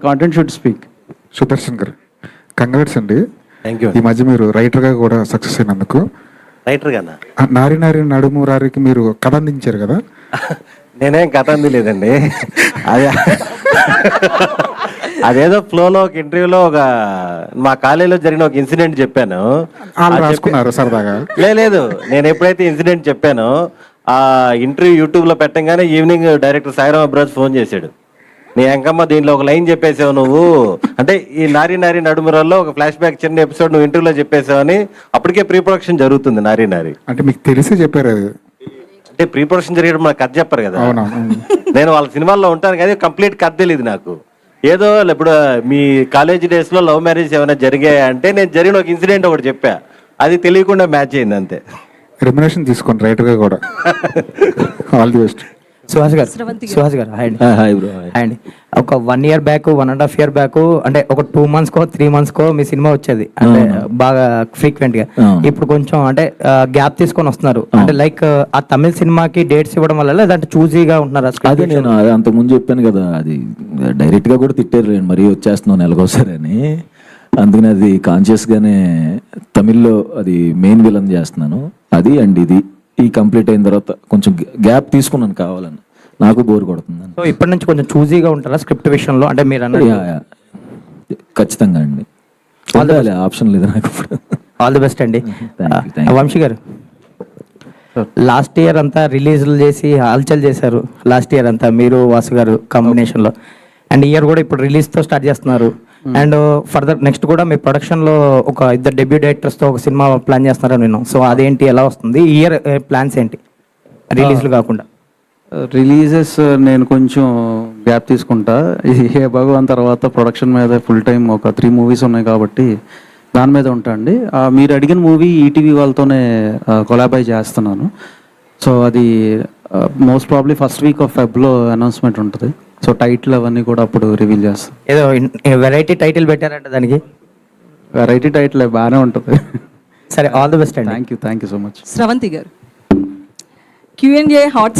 Content should speak. Sudarshan గారు congrats అండి. Thank you. ఈ మధ్య మీరు రైటర్గా కూడా సక్సెస్ అయినందుకు. రైటర్ గానా? నారి నారి నడుము రారికి మీరు కథ అందించారు కదా. నేనేం కథ అందిలేదండి. అదే అదేదో ఫ్లోలో ఒక ఇంటర్వ్యూలో ఒక మా కాలేజీలో జరిగిన ఒక ఇన్సిడెంట్ చెప్పాను. రాసుకున్నారు సరదాగా? లేదు, నేను ఎప్పుడైతే ఇన్సిడెంట్ చెప్పానో ఆ ఇంటర్వ్యూ యూట్యూబ్లో పెట్టంగానే evening director Sairam Abraj phone చేశాడు. నీ అంకమ్మ దీనిలో ఒక లైన్ చెప్పేసావు నువ్వు, అంటే ఈ నారి నారి నడుమురల్లో ఒక ఫ్లాష్ బ్యాక్ చిన్న ఎపిసోడ్ నువ్వు ఇంటర్వ్యూలో చెప్పేసావు అని. అప్పటికే ప్రీ ప్రొడక్షన్ జరుగుతుంది నారి నారి. అంటే మీకు తెలిసి చెప్పారు అది? అంటే ప్రీ ప్రొడక్షన్ జరిగేటప్పుడు మనకు కథ చెప్పారు కదా. అవునా? నేను వాళ్ళ సినిమాల్లో ఉంటాను కానీ కంప్లీట్ కథ తెలియదు నాకు. ఏదో ఇప్పుడు మీ కాలేజ్ డేస్ లో లవ్ మ్యారేజ్ ఏమైనా జరిగాయా అంటే నేను జరిగిన ఒక ఇన్సిడెంట్ ఒకటి చెప్పా, అది తెలియకుండా మ్యాచ్ అయింది అంతే. రెమ్యునరేషన్ తీసుకోండి రైటర్గా కూడా. All the best. సుహాస్ గారు హాయ్ బ్రో. హాయ్ అండి. ఒక 1 year బ్యాక్, 1.5 year బ్యాక్, అంటే ఒక 2 months కో 3 months కో మీ సినిమా వచ్చేది, అంటే బాగా ఫ్రీక్వెంట్ గా. ఇప్పుడు కొంచెం అంటే గ్యాప్ తీసుకొని వస్తున్నారు, అంటే లైక్ ఆ తమిళ సినిమాకి డేట్స్ ఇవ్వడం వల్ల లేదంటే చూజీగా ఉంటున్నారు? అదే నేను అంతకు ముందు చెప్పాను కదా, అది డైరెక్ట్ గా కూడా తిట్టారు మరీ వచ్చేస్తున్నావు నెలకోసారి అని. అందుకని అది కాన్షియస్ గానే తమిళ్లో అది మెయిన్ విలన్ చేస్తున్నాను. అది అండ్ ఇది ఈ కంప్లీట్ అయిన తర్వాత కొంచెం గ్యాప్ తీసుకున్నాను కావాలని, నాకు బోర్ కొడుతుంది. సో ఇప్పటి నుంచి కొంచెం చూజీగా ఉంటారా స్క్రిప్ట్ విషయంలో? అంటే మీరు అన్న ఖచ్చితంగా అండి, ఆప్షన్ లేదు నాకు ఇప్పుడు. ఆల్ ది బెస్ట్ అండి. వంశీ గారు, లాస్ట్ ఇయర్ అంతా రిలీజ్లు చేసి హల్చల్ చేశారు. లాస్ట్ ఇయర్ అంతా మీరు వాసు గారు కాంబినేషన్లో, అండ్ ఇయర్ కూడా ఇప్పుడు రిలీజ్తో స్టార్ట్ చేస్తున్నారు. అండ్ ఫర్దర్ నెక్స్ట్ కూడా మీ ప్రొడక్షన్లో ఒక 2 డెబ్యూ డైరెక్టర్స్తో ఒక సినిమా ప్లాన్ చేస్తున్నారని విన్నాం. సో అదేంటి, ఎలా వస్తుంది ఈ ఇయర్ ప్లాన్స్ ఏంటి రిలీజ్లు కాకుండా? రిలీజెస్ నేను కొంచెం గ్యాప్ తీసుకుంటా. ఏ భగవాన్ తర్వాత ప్రొడక్షన్ మీద ఫుల్ టైం ఒక 3 movies ఉన్నాయి కాబట్టి దాని మీద ఉంటా అండి. మీరు అడిగిన మూవీ ఈటీవీ వాళ్ళతోనే కొలాబై చేస్తున్నాను. సో అది most probably first week of ఫెబ్లో అనౌన్స్మెంట్ ఉంటుంది. సో టైటిల్ అవన్నీ కూడా అప్పుడు రివీల్ చేస్తాం. ఏదో వెరైటీ టైటిల్ పెట్టారంట దానికి? వెరైటీ టైటిల్ బాగానే ఉంటుంది. సరే, ఆల్ ది బెస్ట్ అండి. Thank you so much. Sravanthi garu, Q&A hot